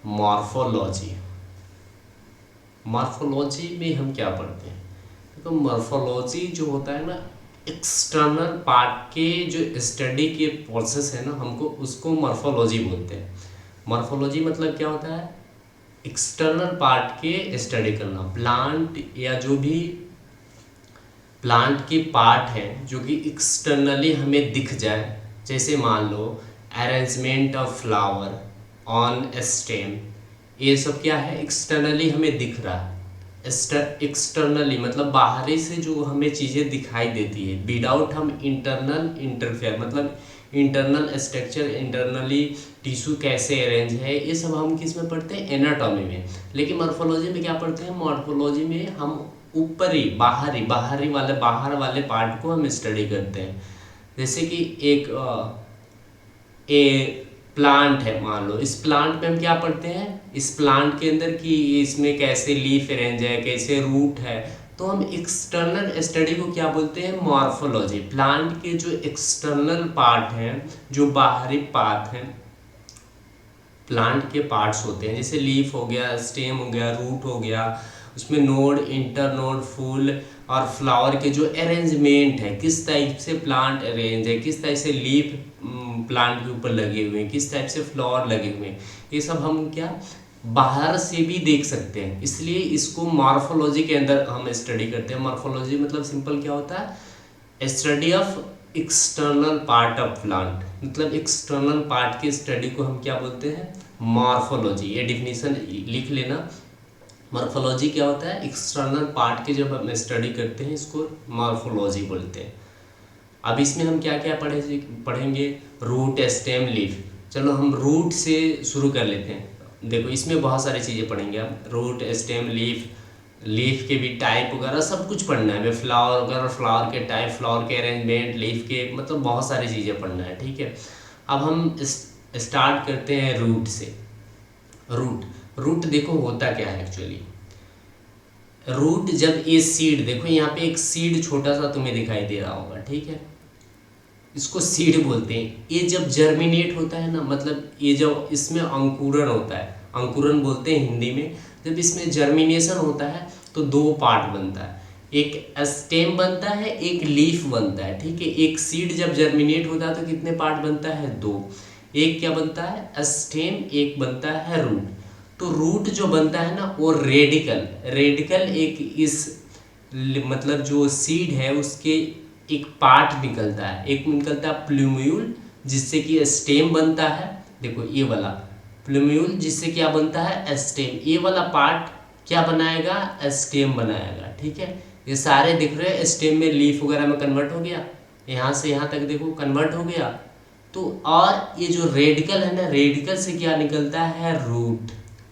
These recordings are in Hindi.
मॉर्फोलॉजी। मॉर्फोलॉजी में हम क्या पढ़ते हैं? तो मॉर्फोलॉजी जो होता है ना, एक्सटर्नल पार्ट के जो स्टडी के प्रोसेस है ना, हमको उसको मॉर्फोलॉजी बोलते हैं। मॉर्फोलॉजी मतलब क्या होता है? एक्सटर्नल पार्ट के स्टडी करना। प्लांट या जो भी प्लांट के पार्ट हैं जो कि एक्सटर्नली हमें दिख जाए, जैसे मान लो arrangement of flower on stem, ये सब क्या है? एक्सटर्नली हमें दिख रहा है। एक्सटर्नली मतलब बाहरी से जो हमें चीज़ें दिखाई देती है, विदाउट हम इंटरनल इंटरफेयर, मतलब इंटरनल स्ट्रक्चर, इंटरनली टिश्यू कैसे अरेंज है, ये सब हम किस में पढ़ते हैं? एनाटॉमी में। लेकिन मॉर्फोलॉजी में क्या पढ़ते हैं? मॉर्फोलॉजी में हम ऊपरी बाहर वाले पार्ट को हम स्टडी करते हैं। जैसे कि ए प्लांट है, मान लो इस प्लांट में हम क्या पढ़ते हैं? इस प्लांट के अंदर कि इसमें कैसे लीफ अरेंज है, कैसे रूट है, तो हम एक्सटर्नल स्टडी को क्या बोलते हैं? मॉर्फोलॉजी। प्लांट के जो एक्सटर्नल पार्ट हैं, जो बाहरी पार्ट हैं, प्लांट के पार्ट्स होते हैं, जैसे लीफ हो गया, स्टेम हो गया, रूट हो गया, उसमें नोड, इंटरनोड, फूल और फ्लावर के जो अरेंजमेंट है, किस टाइप से प्लांट अरेंज है, किस टाइप से लीफ प्लांट के ऊपर लगे हुए हैं, किस टाइप से फ्लावर लगे हुए हैं, ये सब हम क्या बाहर से भी देख सकते हैं। इसलिए इसको मॉर्फोलॉजी के अंदर हम स्टडी करते हैं। मॉर्फोलॉजी मतलब सिंपल क्या होता है? Study of external part of plant, मतलब एक्सटर्नल पार्ट की स्टडी को हम क्या बोलते हैं? मॉर्फोलॉजी। ये डिफिनीशन लिख लेना। मॉर्फोलॉजी क्या होता है? एक्सटर्नल पार्ट की जब हम स्टडी करते हैं, इसको मॉर्फोलॉजी बोलते हैं। अब इसमें हम क्या क्या पढ़ेंगे? Root, stem, leaf. चलो हम रूट से शुरू कर लेते हैं। देखो इसमें बहुत सारी चीज़ें पढ़ेंगे हम, रूट, स्टेम, लीफ के भी टाइप वगैरह सब कुछ पढ़ना है हमें। फ्लावर वगैरह, फ्लावर के टाइप, फ्लावर के अरेंजमेंट, लीफ के, मतलब बहुत सारी चीज़ें पढ़ना है, ठीक है। अब हम स्टार्ट करते हैं रूट से। रूट देखो होता क्या है एक्चुअली। रूट जब ये सीड, देखो यहाँ पे एक सीड छोटा सा तुम्हें दिखाई दे रहा होगा, ठीक है, इसको सीड बोलते हैं। ये जब जर्मिनेट होता है ना, मतलब ये जब इसमें अंकुरण होता है, अंकुरण बोलते हैं हिंदी में, जब इसमें जर्मिनेशन होता है तो दो पार्ट बनता है, एक स्टेम बनता है, एक लीफ बनता है, ठीक है। एक सीड जब जर्मिनेट होता है तो कितने पार्ट बनता है? दो। एक क्या बनता है? स्टेम, एक बनता है रूट। तो रूट जो बनता है ना, वो रेडिकल एक इस मतलब जो सीड है उसके एक पार्ट निकलता है, एक निकलता है प्लूम्यूल, जिससे कि स्टेम बनता है। देखो ये वाला प्लूम्यूल, जिससे क्या बनता है? स्टेम। ये वाला पार्ट क्या बनाएगा? स्टेम बनाएगा, ठीक है। ये सारे दिख रहे हैं, स्टेम में लीफ वगैरह में कन्वर्ट हो गया, यहाँ से यहाँ तक देखो कन्वर्ट हो गया। तो और ये जो रेडिकल है ना, रेडिकल से क्या निकलता है?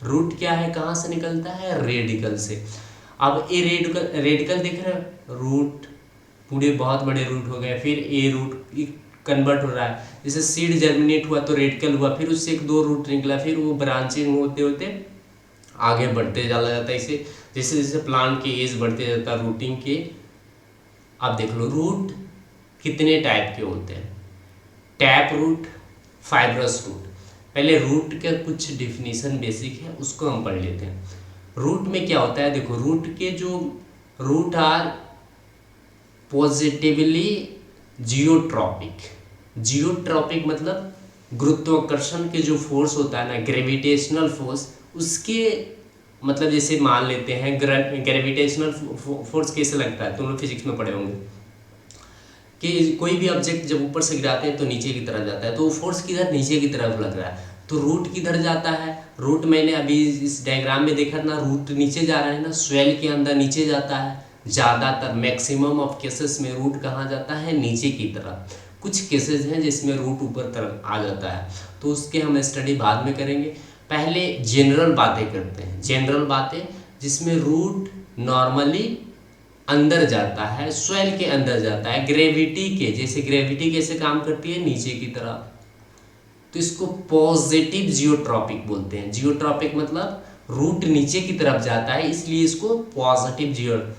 रूट क्या है? कहाँ से निकलता है? रेडिकल से। अब ये रेडिकल दिख रहा है, रूट पूरे बहुत बड़े रूट हो गए, फिर ए रूट कन्वर्ट हो रहा है, जैसे सीड जर्मिनेट हुआ तो रेडिकल हुआ, फिर उससे एक दो रूट निकला, फिर वो ब्रांचिंग होते होते आगे बढ़ते चला जाता है। इसे जैसे जैसे प्लांट की एज बढ़ते जाता है रूटिंग के। अब देख लो रूट कितने टाइप के होते हैं? Tap root, fibrous root. पहले रूट का कुछ डिफिनीशन बेसिक है, उसको हम पढ़ लेते हैं। रूट में क्या होता है? देखो रूट के जो रूट आर पॉजिटिवली जियोट्रॉपिक मतलब गुरुत्वाकर्षण के जो फोर्स होता है ना, ग्रेविटेशनल फोर्स, उसके मतलब जैसे मान लेते हैं ग्रेविटेशनल फोर्स कैसे लगता है, तुम लोग फिजिक्स में पढ़े होंगे कि कोई भी ऑब्जेक्ट जब ऊपर से गिराते हैं तो नीचे की तरफ जाता है, तो वो फोर्स किधर? नीचे की तरफ लग रहा है, तो रूट किधर जाता है? रूट मैंने अभी इस डायग्राम में देखा ना, रूट नीचे जा रहा है ना, स्वेल के अंदर नीचे जाता है। ज़्यादातर मैक्सिमम ऑफ केसेस में रूट कहाँ जाता है? नीचे की तरफ। कुछ केसेस हैं जिसमें रूट ऊपर तरफ आ जाता है, तो उसके हम स्टडी बाद में करेंगे। पहले जनरल बातें करते हैं, जनरल बातें जिसमें रूट नॉर्मली अंदर जाता है, स्वेल के अंदर जाता है, ग्रेविटी के, जैसे ग्रेविटी कैसे काम करती है? नीचे की तरफ, तो इसको पॉजिटिव जियोट्रॉपिक बोलते हैं। जियोट्रॉपिक मतलब रूट नीचे की तरफ जाता है, इसलिए इसको पॉजिटिव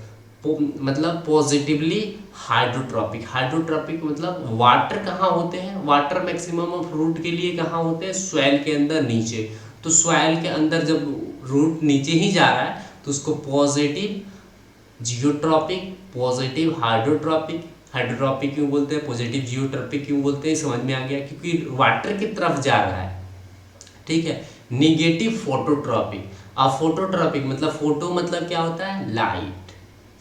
मतलब पॉजिटिवली हाइड्रोट्रॉपिक मतलब वाटर कहाँ होते हैं? वाटर मैक्सिमम ऑफ रूट के लिए कहाँ होते हैं? स्वेल के अंदर नीचे। तो सॉइल के अंदर जब रूट नीचे ही जा रहा है तो उसको positive geotropic, positive hydrotropic, hydrotropic क्यों बोलते हैं, पॉजिटिव जियोट्रॉपिक क्यों बोलते हैं, समझ में आ गया, क्योंकि वाटर की तरफ जा रहा है। ठीक है। निगेटिव फोटोट्रॉपिक, अब फोटोट्रॉपिक मतलब फोटो मतलब क्या होता है, लाइट,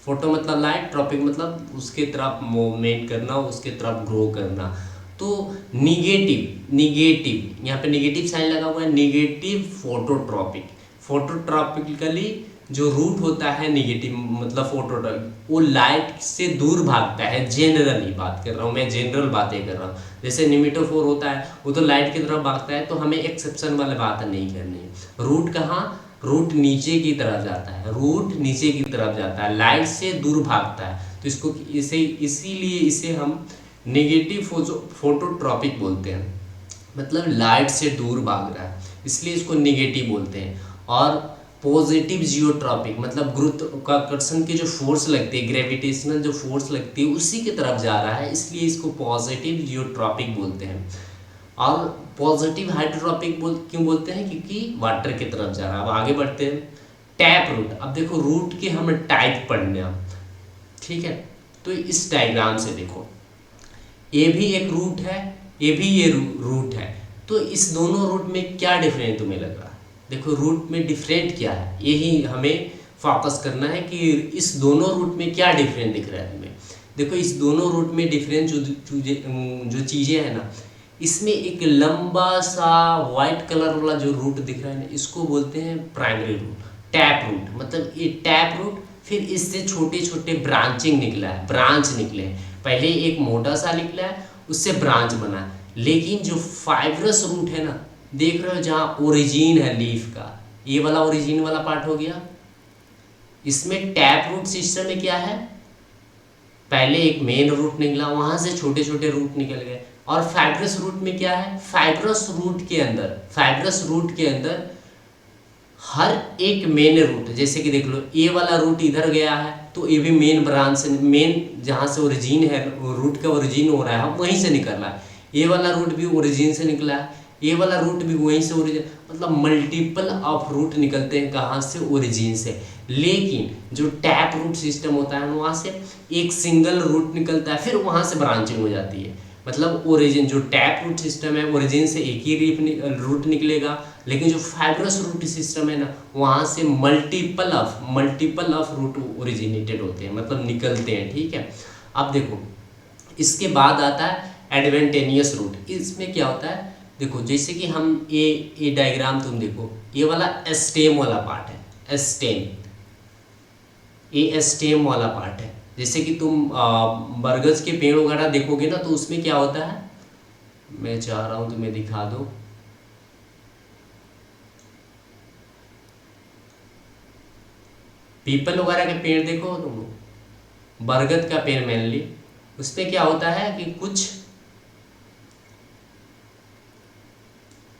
फोटो मतलब लाइट, ट्रॉपिक मतलब उसके तरफ मूवमेंट करना, उसके तरफ ग्रो करना। तो निगेटिव, निगेटिव यहाँ पे निगेटिव साइन लगा हुआ है, निगेटिव फोटोट्रॉपिक, फोटोट्रॉपिकली जो रूट होता है निगेटिव मतलब फोटोट्रॉपिक, वो लाइट से दूर भागता है। जनरली बात कर रहा हूँ मैं, जनरल बातें कर रहा हूँ। जैसे निमेटोफोर होता है वो तो लाइट की तरफ भागता है, तो हमें एक्सेप्शन वाली बात नहीं करनी है। रूट कहाँ, रूट नीचे की तरफ जाता है, रूट नीचे की तरफ जाता है, लाइट से दूर भागता है, तो इसको इसीलिए इसे हम नेगेटिव फोटोट्रॉपिक बोलते हैं, मतलब लाइट से दूर भाग रहा है, इसलिए इसको नेगेटिव बोलते हैं। और पॉजिटिव जियोट्रॉपिक मतलब गुरुत्वाकर्षण की जो फोर्स लगती है, ग्रेविटेशनल जो फोर्स लगती है उसी की तरफ जा रहा है, इसलिए इसको पॉजिटिव जियोट्रॉपिक बोलते हैं। और पॉजिटिव हाइड्रोट्रॉपिक क्यों बोलते हैं, क्योंकि वाटर की तरफ जा रहा है। अब आगे बढ़ते हैं, टैप रूट। अब देखो रूट के हम टाइप पढ़ने हैं, ठीक है। तो इस डायग्राम से देखो, ये भी एक रूट है, ये भी ये रूट है, तो इस दोनों रूट में क्या डिफरेंस तुम्हें लग रहा है? देखो रूट में डिफरेंट क्या है, यही हमें फोकस करना है कि इस दोनों रूट में क्या डिफरेंस दिख रहा है तुम्हें। देखो इस दोनों रूट में डिफरेंस जो चीज़ें हैं ना, इसमें एक लंबा सा वाइट कलर वाला जो रूट दिख रहा है ना, इसको बोलते हैं प्राइमरी रूट, टैप रूट। मतलब ये टैप रूट, फिर इससे छोटे छोटे ब्रांचिंग निकला है, ब्रांच निकले हैं। पहले एक मोटा सा निकला है, उससे ब्रांच बना है। लेकिन जो फाइब्रस रूट है ना, देख रहे हो जहाँ ओरिजिन है लीफ का, ये वाला ओरिजिन वाला पार्ट हो गया। इसमें टैप रूट सिस्टम में क्या है, पहले एक मेन रूट निकला, वहां से छोटे छोटे रूट निकल गए। और फाइब्रस रूट में क्या है, फाइब्रस रूट के अंदर, फाइब्रस रूट के अंदर हर एक मेन रूट, जैसे कि देख लो ये वाला रूट इधर गया है, तो ये भी मेन ब्रांच से, मेन जहाँ से ओरिजिन है, रूट का ओरिजिन हो रहा है वहीं से निकल रहा है। ये वाला रूट भी ओरिजिन से निकला है, ये वाला रूट भी वहीं से ओरिजिन, मतलब मल्टीपल ऑफ रूट निकलते हैं कहाँ से, ओरिजिन से। लेकिन जो टैप रूट सिस्टम होता है वहाँ से एक सिंगल रूट निकलता है, फिर वहाँ से ब्रांचिंग हो जाती है। मतलब ओरिजिन, जो टैप रूट सिस्टम है ओरिजिन से एक ही रूट निकलेगा, लेकिन जो फाइब्रस रूट सिस्टम है ना, वहाँ से मल्टीपल ऑफ रूट ओरिजिनेटेड होते हैं, मतलब निकलते हैं। ठीक है। अब देखो इसके बाद आता है एडवेंटेनियस रूट। इसमें क्या होता है, देखो जैसे कि हम ये डायग्राम तुम देखो, ये वाला स्टेम वाला पार्ट है, स्टेम, ये स्टेम वाला पार्ट है। जैसे कि तुम बरगद के पेड़ वगैरह देखोगे ना, तो उसमें क्या होता है, मैं चाह रहा हूं तुम्हें दिखा दो, पीपल वगैरह के पेड़ देखो तुम, बरगद का पेड़ मेनली, उसमें क्या होता है कि कुछ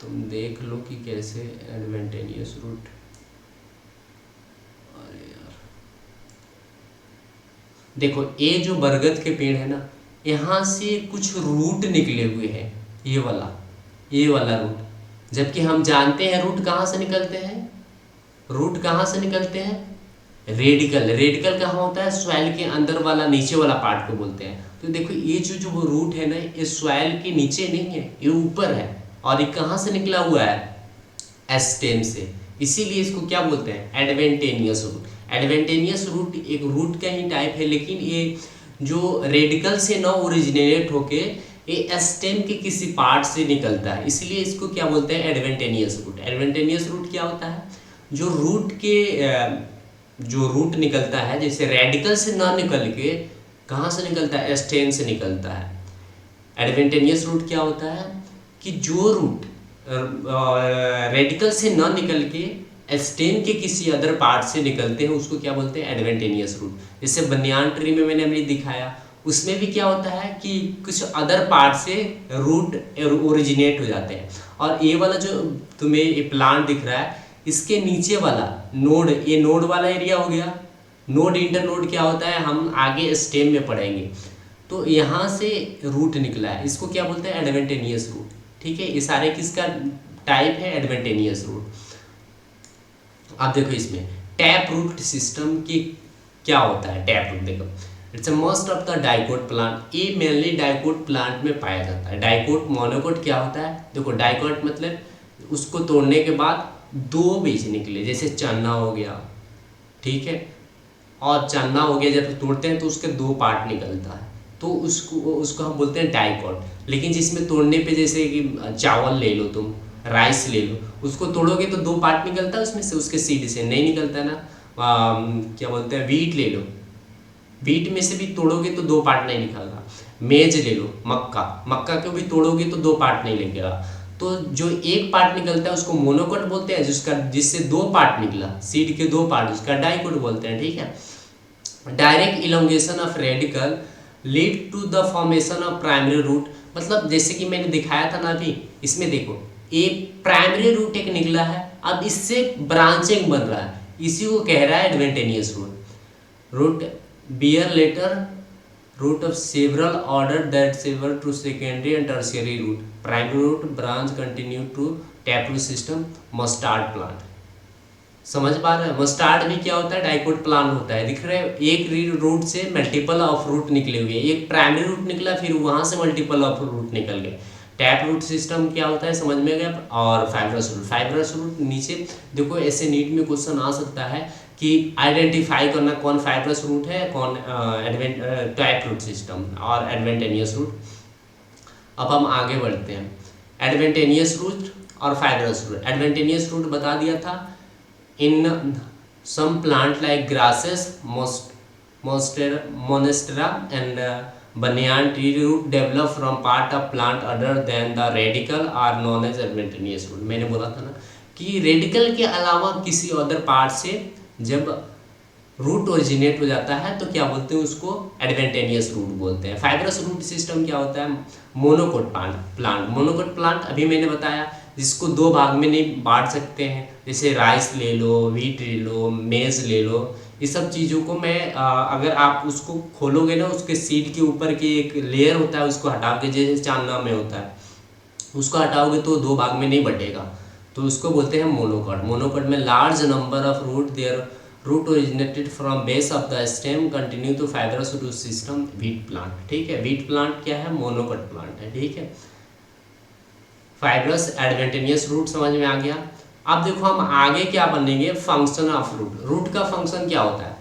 तुम देख लो कि कैसे एडवेंटेनियस रूट, अरे यार देखो ये जो बरगद के पेड़ है ना, यहाँ से कुछ रूट निकले हुए हैं, ये वाला रूट। जबकि हम जानते हैं रूट कहाँ से निकलते हैं, रूट कहाँ से निकलते हैं, रेडिकल। रेडिकल कहाँ होता है, सॉइल के अंदर वाला नीचे वाला पार्ट को बोलते हैं। तो देखो ये जो रूट है ना, ये सॉइल के नीचे नहीं है, ये ऊपर है। और ये कहाँ से निकला हुआ है, स्टेम से, इसीलिए इसको क्या बोलते हैं, एडवेंटेनियस रूट। एडवेंटेनियस रूट एक रूट का ही टाइप है, लेकिन ये जो रेडिकल से ना ओरिजिनेट होके ये स्टेम के किसी पार्ट से निकलता है, इसलिए इसको क्या बोलते हैं, एडवेंटेनियस रूट। एडवेंटेनियस रूट क्या होता है, जो रूट के जो रूट निकलता है, जैसे रेडिकल से ना निकल के कहाँ से निकलता है, स्टेम से निकलता है। एडवेंटेनियस रूट क्या होता है कि जो रूट रेडिकल से ना निकल के स्टेम के किसी अदर पार्ट से निकलते हैं, उसको क्या बोलते हैं, एडवेंटेनियस रूट। जैसे बनियान ट्री में मैंने अभी दिखाया, उसमें भी क्या होता है कि कुछ अदर पार्ट से रूट ओरिजिनेट हो जाते हैं। और ये वाला जो तुम्हें ये प्लांट दिख रहा है, इसके नीचे वाला नोड, ये नोड वाला एरिया हो गया। नोड इंटर नोड क्या होता है, हम आगे स्टेम में पढ़ेंगे। तो यहाँ से रूट निकला है, इसको क्या बोलते हैं, एडवेंटेनियस रूट। ठीक है, ये सारे किसका टाइप है एडवेंटेनियस रूट। अब देखो इसमें टैप रूट सिस्टम की क्या होता है। टैप रूट देखो it's a most of the dicot plant, ये मेनली डाइकोट प्लांट में पाया जाता है। डाइकोट मोनोकोट क्या होता है, देखो डाइकोट मतलब उसको तोड़ने के बाद दो बीज निकले, जैसे चना हो गया, ठीक है, और चना हो गया, जब तोड़ते हैं तो उसके दो पार्ट निकलता है, तो उसको हम बोलते हैं डाइकोट। लेकिन जिसमें तोड़ने पे जैसे कि चावल ले लो तुम, राइस ले लो, उसको तोड़ोगे तो दो पार्ट निकलता है उसमें से, उसके सीड से नहीं निकलता ना। क्या बोलते हैं, वीट ले लो, वीट में से भी तोड़ोगे तो दो पार्ट नहीं निकलता। मेज ले लो, मक्का, मक्का को भी तोड़ोगे तो दो पार्ट नहीं निकलेगा। तो जो एक पार्ट निकलता है उसको मोनोकोट बोलते हैं, जिससे दो पार्ट निकला, सीड के दो पार्ट, उसका डाइकोट बोलते हैं, ठीक है। Direct elongation of radical lead to the formation of primary root, मतलब जैसे कि मैंने दिखाया था ना अभी, इसमें देखो एक प्राइमरी रूट एक निकला है, अब इससे ब्रांचिंग बन रहा है, इसी को कह रहा है adventitious root. Root bear later root of several order that sever to secondary and tertiary root. Primary root branch continue to taproot system mustard plant. समझ पा रहे हैं, मस्टार्ड भी क्या होता है, डाइकोट प्लांट होता है। दिख रहे हैं, एक रूट से मल्टीपल ऑफ रूट निकले हुए, एक प्राइमरी रूट निकला, फिर वहां से मल्टीपल ऑफ रूट निकल गए। टैप रूट सिस्टम क्या होता है समझ में गया। और फाइब्रस रूट, फाइब्रस रूट नीचे देखो ऐसे नीट में क्वेश्चन आ सकता है कि आइडेंटिफाई करना कौन फाइब्रस रूट है, कौन टैप रूट सिस्टम और एडवेंटेनियस रूट। अब हम आगे बढ़ते हैं, एडवेंटेनियस रूट और फाइब्रस रूट। एडवेंटेनियस रूट बता दिया था, in some plant like grasses, monstera and banyan tree root develop from part of plant other than the radical are known as adventitious root। मैंने बोला था ना कि रेडिकल के अलावा किसी अदर पार्ट से जब रूट ओरिजिनेट हो जाता है तो क्या बोलते हैं उसको, एडवेंटेनियस रूट बोलते हैं। फाइब्रस रूट सिस्टम क्या होता है, मोनोकोट प्लांट। मोनोकोट प्लांट अभी मैंने बताया जिसको दो भाग में नहीं बांट सकते हैं, जैसे राइस ले लो, व्हीट ले लो, मेज ले लो, ये सब चीज़ों को मैं अगर आप उसको खोलोगे ना, उसके सीड के ऊपर की एक लेयर होता है उसको हटा के, जैसे चांदना में होता है, उसको हटाओगे तो दो भाग में नहीं बटेगा, तो उसको बोलते हैं मोनोकोट। मोनोकोट में large number of root, their root originated from base of the stem continue to fibrous root system, wheat plant, ठीक है। व्हीट प्लांट क्या है, मोनोकोट प्लांट है, ठीक है। फाइब्रस एडवेंटेनियस रूट समझ में आ गया। अब देखो हम आगे क्या बनेंगे, फंक्शन ऑफ रूट। रूट का फंक्शन क्या होता है,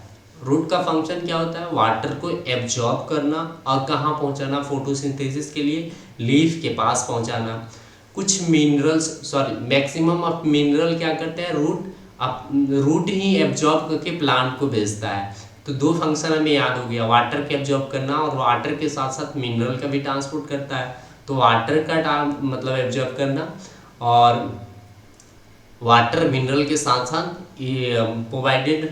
रूट का फंक्शन क्या होता है, वाटर को एब्जॉर्ब करना और कहाँ पहुँचाना, फोटोसिंथेसिस के लिए लीफ के पास पहुँचाना। कुछ मिनरल्स, मैक्सिमम ऑफ मिनरल क्या करते हैं, रूट ही एब्जॉर्ब करके प्लांट को भेजता है। तो दो फंक्शन हमें याद हो गया, वाटर के एब्जॉर्ब करना और वाटर के साथ साथ मिनरल का भी ट्रांसपोर्ट करता है। तो वाटर का मतलब एब्जॉर्ब करना, और वाटर मिनरल के साथ साथ ये प्रोवाइडेड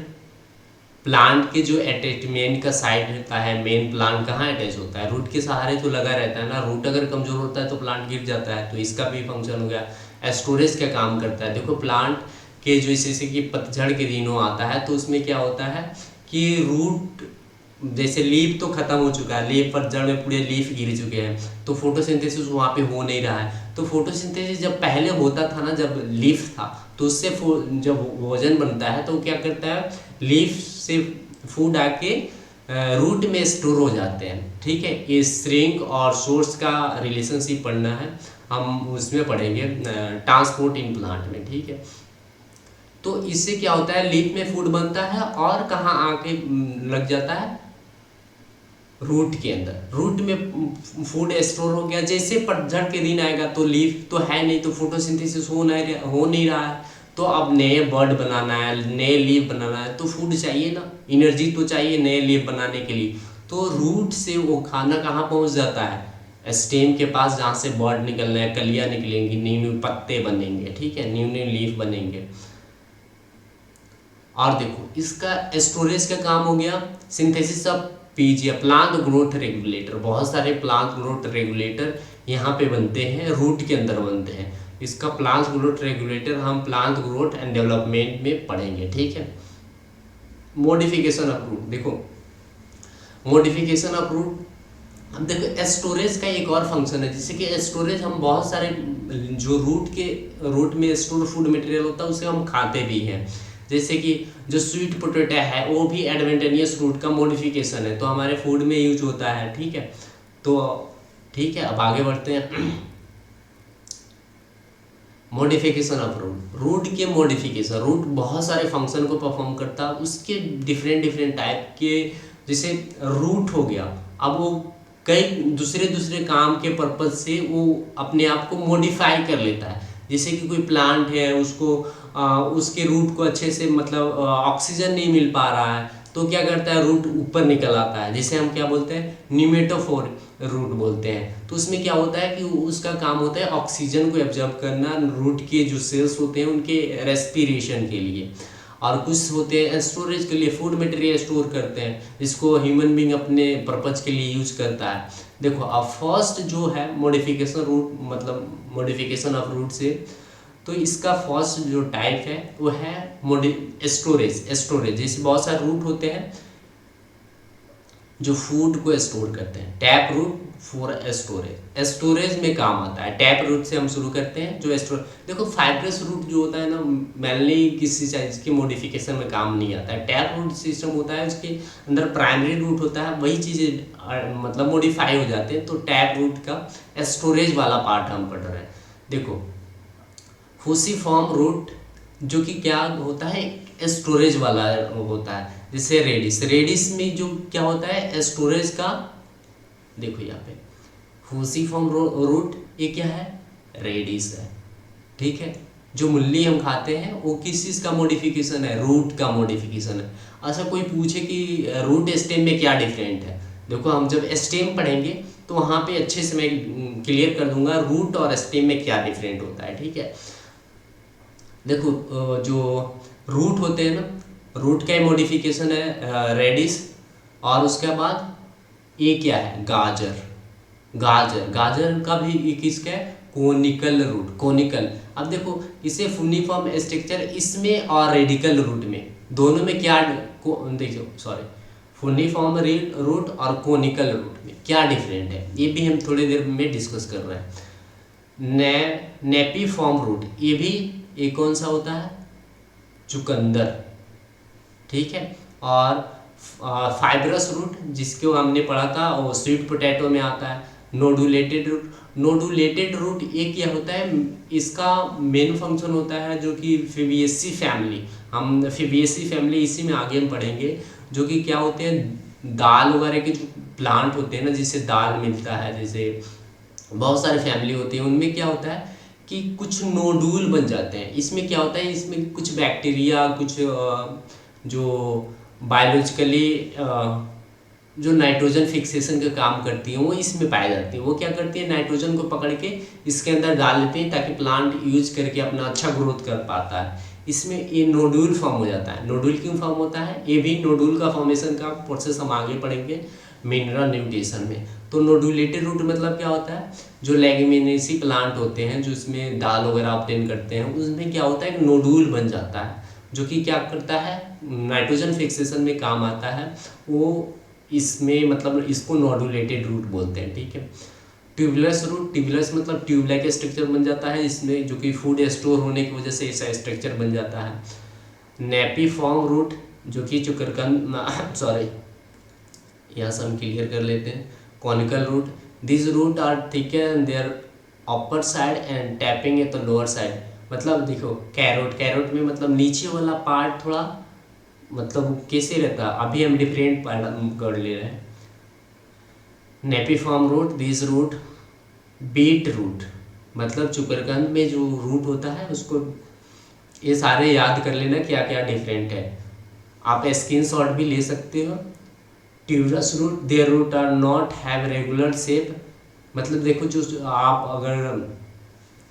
प्लांट के जो अटैचमेंट का साइड रहता है, मेन प्लांट कहाँ अटैच होता है, रूट के सहारे तो लगा रहता है ना। रूट अगर कमजोर होता है तो प्लांट गिर जाता है, तो इसका भी फंक्शन हो गया। स्टोरेज का काम करता है। देखो प्लांट के जो जैसे कि पतझड़ के दिनों आता है तो उसमें क्या होता है कि रूट, जैसे लीफ तो खत्म हो चुका है, लीफ पतझड़ में पूरे लीफ गिर चुके हैं, तो फोटोसिंथेसिस वहाँ पे हो नहीं रहा है। तो फोटोसिंथेसिस जब पहले होता था ना, जब लीफ था, तो उससे जब भोजन बनता है तो क्या करता है, लीफ से फूड आके रूट में स्टोर हो जाते हैं, ठीक है। ये श्रिंक और सोर्स का रिलेशनशिप पढ़ना है, हम उसमें पढ़ेंगे ट्रांसपोर्ट इन प्लांट में, ठीक है। तो इससे क्या होता है, लीफ में फूड बनता है और कहाँ आके लग जाता है, रूट के अंदर। रूट में फूड स्टोर हो गया, जैसे पतझड़ के दिन आएगा तो लीफ तो है नहीं, तो फोटोसिंथेसिस हो नहीं रहा है, तो अब नए बर्ड बनाना है, नए लीफ बनाना है, तो फूड चाहिए ना, एनर्जी तो चाहिए नए लीफ बनाने के लिए। तो रूट से वो खाना कहाँ पहुँच जाता है, स्टेम के पास, जहाँ से बर्ड निकलना है, कलियाँ निकलेंगी, न्यू न्यू पत्ते बनेंगे, ठीक है, न्यू न्यू लीफ बनेंगे। और देखो इसका स्टोरेज का काम हो गया, synthesis of PGA, plant growth regulator. बहुत सारे प्लांट ग्रोथ रेगुलेटर यहाँ पे बनते हैं, रूट के अंदर बनते हैं। इसका प्लांट ग्रोथ रेगुलेटर हम प्लांट ग्रोथ एंड डेवलपमेंट में पढ़ेंगे, ठीक है। मॉडिफिकेशन ऑफ रूट, देखो मॉडिफिकेशन ऑफ रूट अब देखो स्टोरेज का एक और फंक्शन है, जैसे कि स्टोरेज हम बहुत सारे जो रूट में स्टोर फूड मटेरियल होता है उसे हम खाते भी हैं। जैसे कि जो स्वीट पोटैटो है वो भी एडवेंटेनियस रूट का मॉडिफिकेशन है, तो हमारे फूड में यूज होता है। ठीक है, तो ठीक है, अब आगे बढ़ते हैं। मॉडिफिकेशन ऑफ रूट के मॉडिफिकेशन, रूट बहुत सारे फंक्शन को परफॉर्म करता है, उसके डिफरेंट डिफरेंट टाइप के। जैसे रूट हो गया, अब वो कई दूसरे दूसरे काम के पर्पज से वो अपने आप को मॉडिफाई कर लेता है। जैसे कि कोई प्लांट है, उसको उसके रूट को अच्छे से मतलब ऑक्सीजन नहीं मिल पा रहा है, तो क्या करता है, रूट ऊपर निकल आता है, जिसे हम क्या बोलते हैं, न्यूमेटोफोर रूट बोलते हैं। तो उसमें क्या होता है कि उसका काम होता है ऑक्सीजन को एब्जॉर्ब करना, रूट के जो सेल्स होते हैं उनके रेस्पिरेशन के लिए। और कुछ होते हैं स्टोरेज के लिए, फूड मटेरियल स्टोर करते हैं, जिसको ह्यूमन बींग अपने पर्पज के लिए यूज करता है। देखो अब फर्स्ट जो है मॉडिफिकेशन रूट, मतलब मॉडिफिकेशन ऑफ रूट से, तो इसका फर्स्ट जो टाइप है वो है स्टोरेज। जैसे बहुत सारे रूट होते हैं जो फूड को स्टोर करते हैं। टैप रूट फॉर स्टोरेज में काम आता है। टैप रूट से हम शुरू करते हैं, जो स्टोर, देखो फाइब्रस रूट जो होता है ना, मेनली किसी चीज की मॉडिफिकेशन में काम नहीं आता है। टैप रूट सिस्टम होता है, उसके अंदर प्राइमरी रूट होता है, वही चीज़ें मतलब मॉडिफाई हो जाते हैं। तो टैप रूट का स्टोरेज वाला पार्ट हम पढ़ रहे हैं। देखो फूसीफॉर्म रूट जो कि क्या होता है, स्टोरेज वाला होता है। जैसे रेडिस में जो क्या होता है, स्टोरेज का, देखो यहाँ पे फूसीफॉर्म रूट ये क्या है, रेडिस है। ठीक है, जो मूली हम खाते हैं वो किस चीज़ का मॉडिफिकेशन है, रूट का मॉडिफिकेशन है। अच्छा कोई पूछे कि रूट स्टेम में क्या डिफरेंट है, देखो हम जब स्टेम पढ़ेंगे तो वहाँ पे अच्छे से मैं क्लियर कर दूंगा रूट और स्टेम में क्या डिफरेंट होता है। ठीक है, देखो जो रूट होते हैं ना, रूट का मॉडिफिकेशन है रेडिस, और उसके बाद ये क्या है, गाजर का भी एक किसका है, कोनिकल रूट, कोनिकल। अब देखो इसे फूनिफॉर्म स्ट्रक्चर इसमें और रेडिकल रूट में, दोनों में क्या देखो सॉरी, फूनिफॉर्म रूट और कोनिकल रूट में क्या डिफरेंट है, ये भी हम थोड़ी देर में डिस्कस कर रहे हैं। नेपीफॉर्म रूट, ये भी एक कौन सा होता है, चुकंदर। ठीक है, और फाइब्रस रूट जिसको हमने पढ़ा था वो स्वीट पोटैटो में आता है। नोडुलेटेड रूट ये क्या होता है, इसका मेन फंक्शन होता है जो कि फेबियसी फैमिली, हम फेबियसी फैमिली इसी में आगे हम पढ़ेंगे, जो कि क्या होते हैं, दाल वगैरह के जो प्लांट होते हैं ना, जिससे दाल मिलता है, जैसे बहुत सारे फैमिली होती हैं, उनमें क्या होता है कि कुछ नोडूल बन जाते हैं। इसमें क्या होता है, इसमें कुछ बैक्टीरिया, कुछ जो बायोलॉजिकली जो नाइट्रोजन फिक्सेशन का काम करती हैं वो इसमें पाई जाती हैं। वो क्या करती है, नाइट्रोजन को पकड़ के इसके अंदर डाल देती हैं ताकि प्लांट यूज करके अपना अच्छा ग्रोथ कर पाता है। इसमें ये नोडूल फॉर्म हो जाता है। नोडूल क्यों फॉर्म होता है, ये भी नोडूल का फॉर्मेशन का प्रोसेस हम आगे पढ़ेंगे मिनरल न्यूट्रिशन में। तो नोडुलेटेड रूट मतलब क्या होता है, जो लेग्यूमिनेसी प्लांट होते हैं जो इसमें दाल वगैरह ऑब्टेन करते हैं, उसमें क्या होता है, एक नोडूल बन जाता है जो कि क्या करता है, नाइट्रोजन फिक्सेशन में काम आता है वो, इसमें मतलब इसको नोडुलेटेड रूट बोलते हैं। ठीक है, ट्यूबुलस रूट, ट्यूबुलस मतलब ट्यूब लाइक स्ट्रक्चर बन जाता है इसमें, जो कि फूड स्टोर होने की वजह से ऐसा स्ट्रक्चर बन जाता है। नेपीफॉर्म रूट जो कि चुकरकंद सॉरी यहाँ से हम क्लियर कर लेते हैं। Conical root, this root are thicker their upper side and tapping at the lower side. मतलब देखो कैरोट में मतलब नीचे वाला पार्ट थोड़ा मतलब कैसे रहता है, अभी हम डिफरेंट कर ले रहे हैं। Napiform root, this root, beet root मतलब चुकरकंद में जो रूट होता है उसको, ये सारे याद कर लेना क्या क्या डिफरेंट है, आप स्क्रीनशॉट भी ले सकते हो। Tuberous root, their root are not have regular shape, मतलब देखो जो आप अगर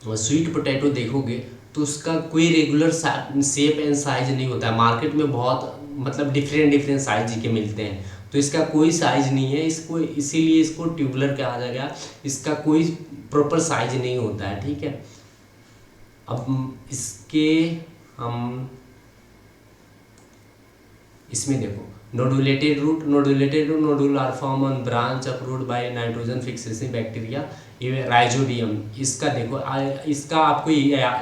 स्वीट पोटैटो देखोगे तो उसका कोई रेगुलर शेप एंड साइज नहीं होता है। मार्केट में बहुत मतलब डिफरेंट साइज के मिलते हैं, तो इसका कोई साइज नहीं है, इसको इसीलिए इसको ट्यूबुलर कहा जाएगा, इसका कोई प्रॉपर साइज नहीं होता है। ठीक है, अब इसके हम इसमें देखो nodulated root, nodulated root, nodule are form on branch of root by nitrogen fixation bacteria, ये राइजोबियम। इसका देखो इसका आपको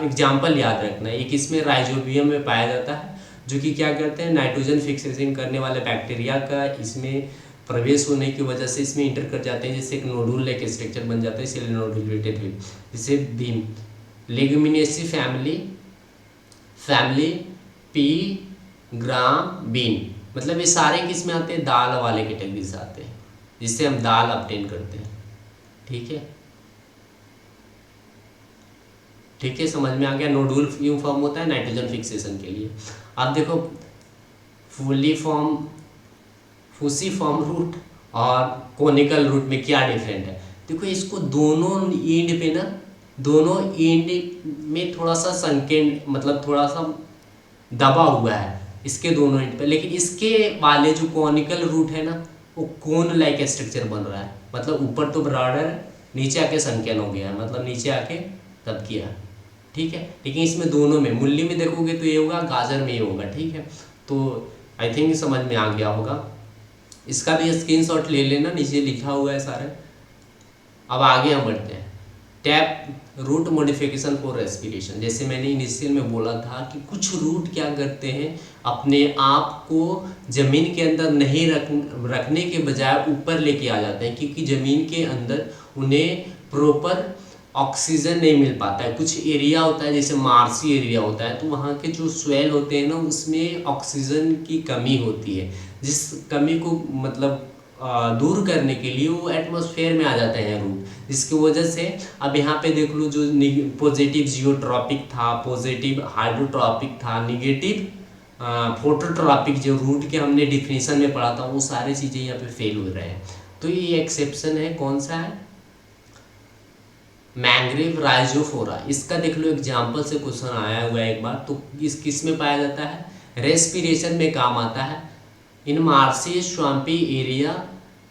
एग्जाम्पल याद रखना है, एक इसमें राइजोबियम में पाया जाता है, जो कि क्या करते हैं, नाइट्रोजन फिक्सेशन करने वाले बैक्टीरिया का इसमें प्रवेश होने की वजह से इसमें इंटर कर जाते हैं, जिससे एक नोडुल एक स्ट्रक्चर बन जाता है, इसलिए नोडुलेटेड हुई। जैसे bean, leguminosae family pea gram bean, मतलब ये सारे किस में आते हैं, दाल वाले कैटेगरी से आते हैं, जिससे हम दाल ऑब्टेन करते हैं। ठीक है, ठीक है, समझ में आ गया। नोडुल यूं फॉर्म होता है नाइट्रोजन फिक्सेशन के लिए। अब देखो फूसीफॉर्म रूट और कोनिकल रूट में क्या डिफरेंट है। देखो इसको दोनों एंड पे ना, दोनों एंड में थोड़ा सा संकेंड, मतलब थोड़ा सा दबा हुआ है इसके दोनों एंड पे, लेकिन इसके वाले जो कॉनिकल रूट है ना, वो कोन लाइक स्ट्रक्चर बन रहा है, मतलब ऊपर तो ब्रॉडर है, नीचे आके संकीर्ण हो गया है, मतलब नीचे आके दब गया। ठीक है, लेकिन इसमें दोनों में, मूली में देखोगे तो ये होगा, गाजर में ये होगा। ठीक है, तो आई थिंक समझ में आ गया होगा। इसका भी स्क्रीनशॉट ले लेना, नीचे लिखा हुआ है सारे। अब आगे हम बढ़ते हैं, tap root modification for respiration. जैसे मैंने इनिशियल में बोला था कि कुछ रूट क्या करते हैं, अपने आप को ज़मीन के अंदर नहीं रखने के बजाय ऊपर लेके आ जाते हैं, क्योंकि ज़मीन के अंदर उन्हें प्रॉपर ऑक्सीजन नहीं मिल पाता है। कुछ एरिया होता है, जैसे मार्सी एरिया होता है, तो वहाँ के जो स्वेल होते हैं ना, उसमें ऑक्सीजन की कमी होती है, जिस कमी को मतलब दूर करने के लिए वो एटमॉस्फेयर में आ जाते हैं रूट, जिसकी वजह से अब यहाँ पे देख लो, जो पॉजिटिव जियोट्रॉपिक था, पॉजिटिव हाइड्रोट्रॉपिक था, निगेटिव फोटोट्रॉपिक, जो रूट के हमने डिफिनीशन में पढ़ा था, वो सारी चीज़ें यहाँ पे फेल हो रहे हैं। तो ये एक्सेप्शन है, कौन सा है, मैंग्रीव राइजोफोरा। इसका देख लो एग्जाम्पल से क्वेश्चन आया हुआ है एक बार, तो इस किस में पाया जाता है, रेस्पिरेशन में काम आता है। In marshy swampy area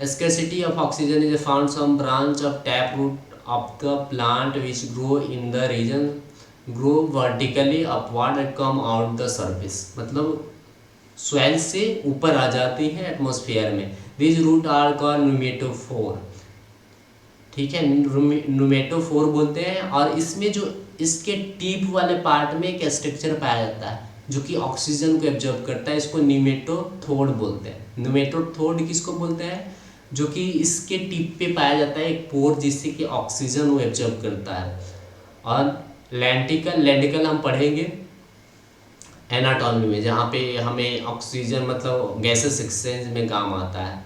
scarcity of oxygen is found some branch of tap root of the plant which grow in the region grow vertically upward and come out the surface, मतलब सोइल से ऊपर आ जाती है एटमॉस्फेयर में। these root are called pneumatophore। ठीक है, न्यूमेटोफोर बोलते हैं। और इसमें जो इसके टीप वाले पार्ट में एक स्ट्रक्चर पाया जाता है जो कि ऑक्सीजन को एब्जॉर्ब करता है, इसको न्यूमेटोथोड बोलते हैं। न्यूमेटोथोड किसको बोलते हैं, जो कि इसके टिप पे पाया जाता है एक पोर, जिससे कि ऑक्सीजन वो एब्जॉर्ब करता है। और लेंटिकल हम पढ़ेंगे एनाटॉमी में, जहाँ पे हमें ऑक्सीजन मतलब गैसेस एक्सचेंज में काम आता है।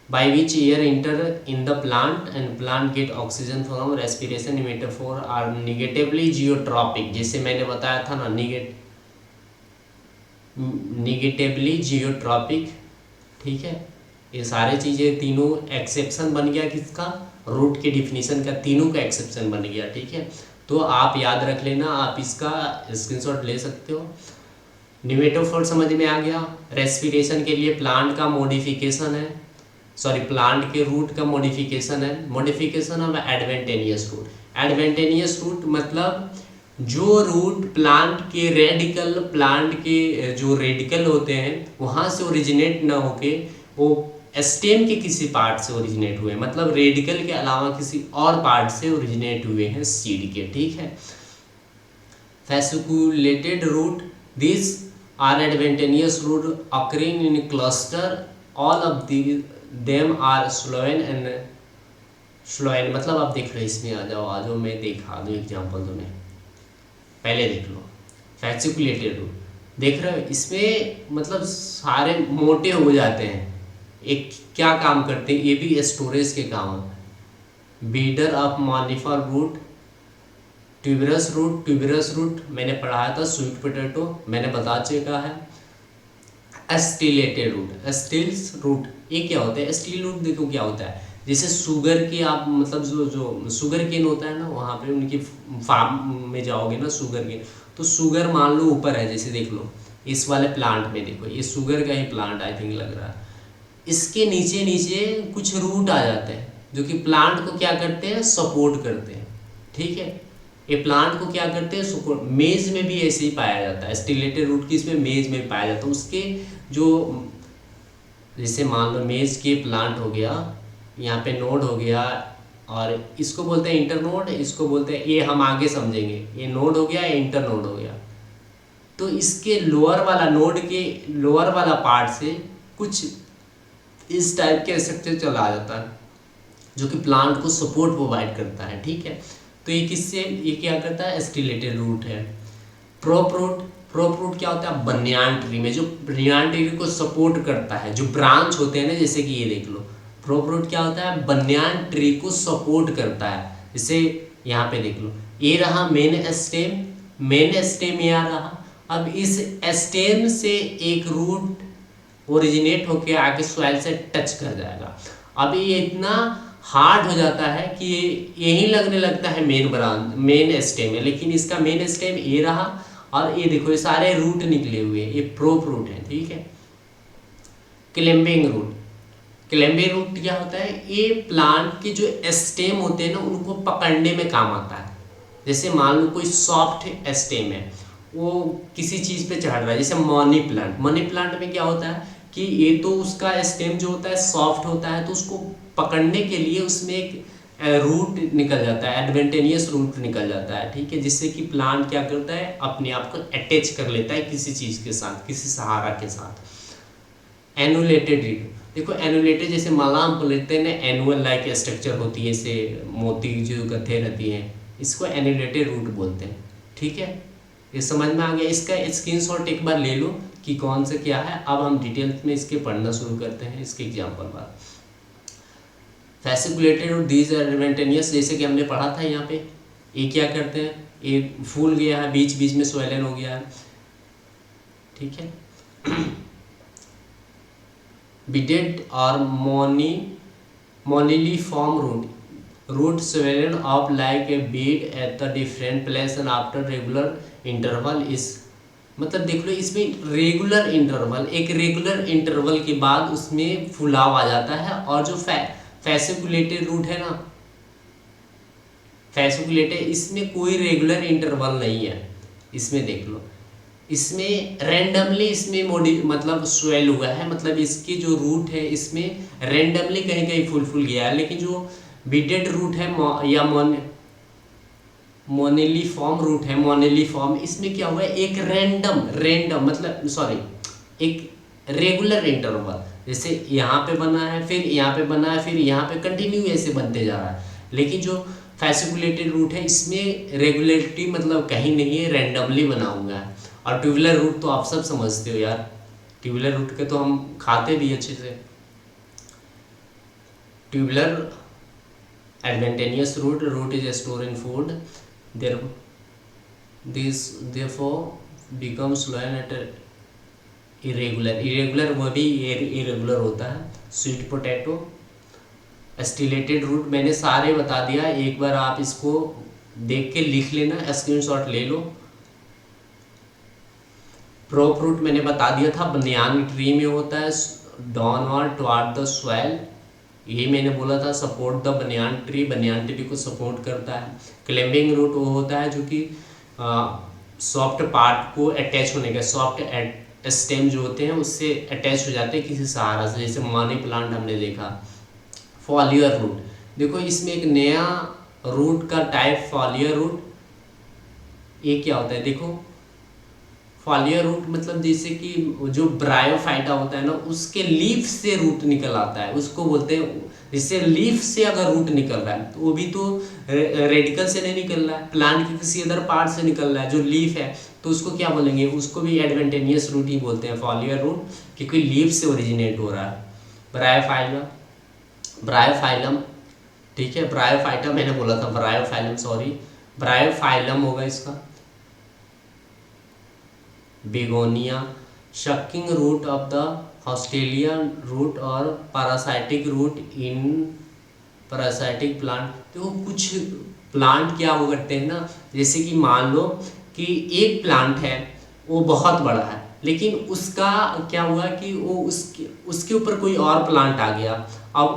by which air enter in the plant and plant get oxygen from respiration। Pneumatophore are negatively geotropic, जैसे मैंने बताया था ना, निगेटिवली जियोट्रॉपिक। ठीक है, ये सारे चीज़ें तीनों एक्सेप्शन बन गया, किसका, रूट के डिफिनीशन का, तीनों का एक्सेप्शन बन गया। ठीक है, तो आप याद रख लेना, आप इसका स्क्रीनशॉट ले सकते हो। न्यूमेटोफोर समझ में आ गया। रेस्पिरेशन के लिए प्लांट का मॉडिफिकेशन है, सॉरी प्लांट के रूट का मॉडिफिकेशन है। Modification of adventitious root. Adventitious root मतलब जो रूट प्लांट के रेडिकल, प्लांट के जो रेडिकल होते हैं वहाँ से ओरिजिनेट ना होके वो स्टेम के किसी पार्ट से ओरिजिनेट हुए, मतलब रेडिकल के अलावा किसी और पार्ट से ओरिजिनेट हुए हैं सीड के। ठीक है, fasciculated root, this are adventitious root occurring in cluster, all of them are swollen and swollen. मतलब आप देख लो, इसमें आ जाओ मैं दिखा दूँ एग्जाम्पल तुम्हें, पहले देख लो। फैसिकुलेटेड रूट देख रहे हो, इसमें मतलब सारे मोटे हो जाते हैं। एक क्या काम करते हैं, ये भी स्टोरेज के काम है। Beaded of moniliform root, tuberous root. Tuberous root मैंने पढ़ाया था, स्वीट पोटैटो मैंने बता चुका है। एस्टिलेटेड रूट, स्टिल्स रूट, ये क्या होता है, स्टील रूट देखो क्या होता है, जैसे शुगर के आप मतलब जो शुगर केन होता है ना, वहाँ पे उनकी फार्म में जाओगे ना शुगर केन, तो शुगर मान लो ऊपर है, जैसे देख लो इस वाले प्लांट में, देखो ये शुगर का ही प्लांट आई थिंक लग रहा है। इसके नीचे नीचे कुछ रूट आ जाते हैं जो कि प्लांट को क्या करते हैं, सपोर्ट करते हैं। ठीक है, ये प्लांट को क्या करते हैं, सपोर्ट। मेज में भी ऐसे ही पाया जाता है, स्टिलेटेड रूट की इसमें मेज में पाया जाता है। उसके जो जैसे मान लो मेज के प्लांट हो गया, यहाँ पे नोड हो गया, और इसको बोलते हैं इंटर नोड, इसको बोलते हैं, ये हम आगे समझेंगे, ये नोड हो गया, ये इंटर नोड हो गया। तो इसके लोअर वाला नोड के लोअर वाला पार्ट से कुछ इस टाइप के स्ट्रक्चर चला जाता है जो कि प्लांट को सपोर्ट प्रोवाइड करता है, ठीक है। तो ये किससे, ये क्या करता है, स्टिलेटेड रूट है। प्रोप रूट, प्रोप रूट क्या होता है, बनियान ट्री में जो बनियान ट्री को सपोर्ट करता है, जो ब्रांच होते हैं ना, जैसे कि ये देख लो, प्रोप रूट क्या होता है, बनियान ट्री को सपोर्ट करता है। जैसे यहाँ पे देख लो, ये रहा मेन स्टेम, मेन स्टेम ये रहा। अब इस स्टेम से एक रूट ओरिजिनेट होके आके सॉइल से टच कर जाएगा। अब ये इतना हार्ड हो जाता है कि यही लगने लगता है मेन ब्रांच, मेन स्टेम है, लेकिन इसका मेन स्टेम ये रहा, और ये देखो ये सारे रूट निकले हुए हैं, ये प्रोप रूट है, ठीक है। क्लेम्बिंग रूट, क्लेम्बिंग रूट क्या होता है, ये प्लांट के जो स्टेम होते हैं ना, उनको पकड़ने में काम आता है। जैसे मान लो कोई सॉफ्ट स्टेम है, वो किसी चीज़ पे चढ़ रहा है, जैसे मनी प्लांट, मनी प्लांट में क्या होता है कि ये तो उसका स्टेम जो होता है सॉफ्ट होता है, तो उसको पकड़ने के लिए उसमें एक रूट निकल जाता है, एडवेंटेनियस रूट निकल जाता है, ठीक है, जिससे कि प्लांट क्या करता है, अपने आप को अटैच कर लेता है किसी चीज़ के साथ, किसी सहारा के साथ। एनुलेटेड रूट, देखो एनुलेटेड जैसे माला हम बोलते हैं ना, एनुअल लाइक स्ट्रक्चर होती है, जैसे मोती जो गत्थे रहती हैं, इसको एनुलेटेड रूट बोलते हैं, ठीक है। ये समझ में आ गया, इसका स्क्रीनशॉट एक बार ले लो कि कौन से क्या है। अब हम डिटेल्स में इसके पढ़ना शुरू करते हैं, इसके एग्जाम्पल बाद। फैसिकुलेटेड और दीज एडवेंटेनियस, जैसे कि हमने पढ़ा था यहाँ पे, ये क्या करते हैं, ये फूल गया है, बीच बीच में स्वेलन हो गया है, ठीक है। बिडेड और मोनिलीफॉर्म root swollen up like a bead at the different place and after regular interval is, मतलब देख लो इसमें रेगुलर इंटरवल, एक रेगुलर इंटरवल के बाद उसमें फुलाव आ जाता है। और जो फैसिकुलेटेड रूट है ना, फैसिकुलेटेड, इसमें कोई रेगुलर इंटरवल नहीं है। इसमें देख लो, इसमें रैंडमली इसमें मतलब स्वेल हुआ है, मतलब इसकी जो रूट है इसमें रैंडमली कहीं कहीं फुल गया है। लेकिन जो बीडेड रूट है या मोनेलिफॉर्म रूट है, मोनेलिफॉर्म, इसमें क्या हुआ है, एक रैंडम मतलब सॉरी, एक रेगुलर इंटरवल, जैसे यहाँ पे बना है, फिर यहाँ पे बना है, फिर यहाँ पे कंटिन्यू ऐसे बनते जा रहा है। लेकिन जो फैसिकुलेटेड रूट है इसमें रेगुलरिटी मतलब कहीं नहीं है, रैंडमली बना हुआ है। और ट्यूबुलर रूट तो आप सब समझते हो यार, ट्यूबुलर रूट के तो हम खाते भी अच्छे से। Tubular adventitious root is stored in food, therefore becomes slow and irregular, वो भी irregular होता है। स्वीट पोटैटो, स्टिलेटेड रूट मैंने सारे बता दिया, एक बार आप इसको देख के लिख लेना, स्क्रीनशॉट ले लो। प्रोप रूट मैंने बता दिया था, बनियान ट्री में होता है, डाउनवर्ड टुवर्ड द सॉइल, ये मैंने बोला था, सपोर्ट द बनियान ट्री को सपोर्ट करता है। क्लेम्बिंग रूट वो होता है जो कि सॉफ्ट पार्ट को अटैच होने का, सॉफ्ट स्टेम जो होते हैं उससे अटैच हो जाते हैं किसी सहारा से, जैसे मनी प्लांट हमने देखा। फॉलियर रूट, देखो इसमें एक नया रूट का टाइप फॉलियर रूट, ये क्या होता है, देखो फॉलियर रूट मतलब जैसे कि जो ब्रायोफाइटा होता है ना, उसके लीफ से रूट निकल आता है, उसको बोलते हैं। जैसे लीफ से अगर रूट निकल रहा है तो वो भी तो रेडिकल से नहीं निकल रहा है, प्लांट के किसी अदर पार्ट से निकल रहा है जो लीफ है, तो उसको क्या बोलेंगे, उसको भी एडवेंटेनियस रूट ही बोलते हैं, फॉलियर रूट, क्योंकि लीफ से ओरिजिनेट हो रहा है। ब्रायोफाइलम, ठीक है, ब्रायोफाइटा मैंने बोला था, ब्रायोफाइलम सॉरी, ब्रायोफाइलम होगा इसका। Begonia, sucking root of the haustorial root और parasitic root in parasitic plant. तो कुछ प्लांट क्या वो करते हैं ना, जैसे कि मान लो कि एक प्लांट है वो बहुत बड़ा है, लेकिन उसका क्या हुआ कि वो उसके ऊपर कोई और प्लांट आ गया, अब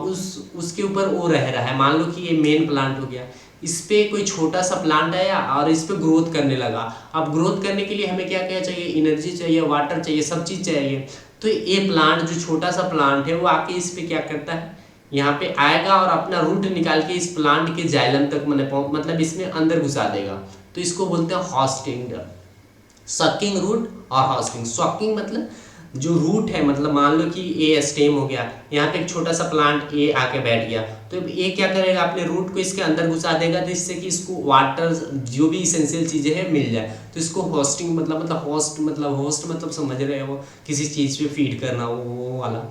उसके ऊपर वो रह रहा है। मान लो कि ये मेन प्लांट हो गया, इस पे कोई छोटा सा प्लांट आया और इस पे ग्रोथ करने लगा। अब ग्रोथ करने के लिए हमें क्या क्या चाहिए, एनर्जी चाहिए, वाटर चाहिए, सब चीज़ चाहिए। तो ये प्लांट जो छोटा सा प्लांट है वो आके इस पे क्या करता है, यहाँ पे आएगा और अपना रूट निकाल के इस प्लांट के जाइलम तक मतलब इसमें अंदर घुसा देगा। तो इसको बोलते हैं हॉस्टिंग, सकिंग रूट और हॉस्टिंग। सकिंग मतलब जो रूट है, मतलब मान लो कि ए स्टेम हो गया, यहाँ पे एक छोटा सा प्लांट ए आके बैठ गया, तो ए क्या करेगा, अपने रूट को इसके अंदर घुसा देगा जिससे कि इसको वाटर जो भी इसेंशियल चीज़ें हैं मिल जाए। तो इसको होस्टिंग मतलब होस्ट मतलब समझ रहे हो, किसी चीज़ पे फीड करना, वो वाला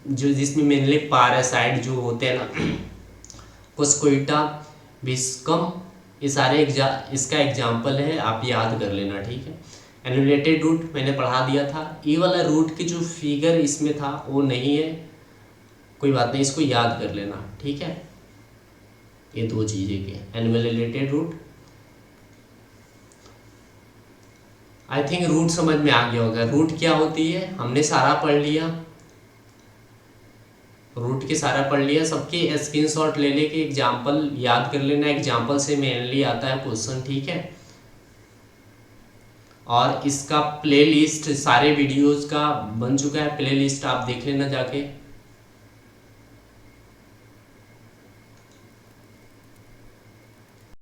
जो जिसमें मेनली पैरासाइट जो होते हैं ना, कोस्कोइटा, विस्कम, ये सारे इसका एग्जाम्पल है, आप याद कर लेना, ठीक है। एनुलेटेड रूट मैंने पढ़ा दिया था। ये वाला रूट की जो फिगर इसमें था वो नहीं है, कोई बात नहीं, इसको याद कर लेना, ठीक है। ये दो चीज़ें के एनुलेटेड रूट, आई थिंक रूट समझ में आ गया होगा। रूट क्या होती है हमने सारा पढ़ लिया, रूट के सारा पढ़ लिया, सबके स्क्रीनशॉट ले लेके एग्जाम्पल याद कर लेना, एग्जाम्पल से मेनली आता है क्वेश्चन, ठीक है। और इसका प्लेलिस्ट सारे वीडियोस का बन चुका है, प्लेलिस्ट आप देख लेना जाके।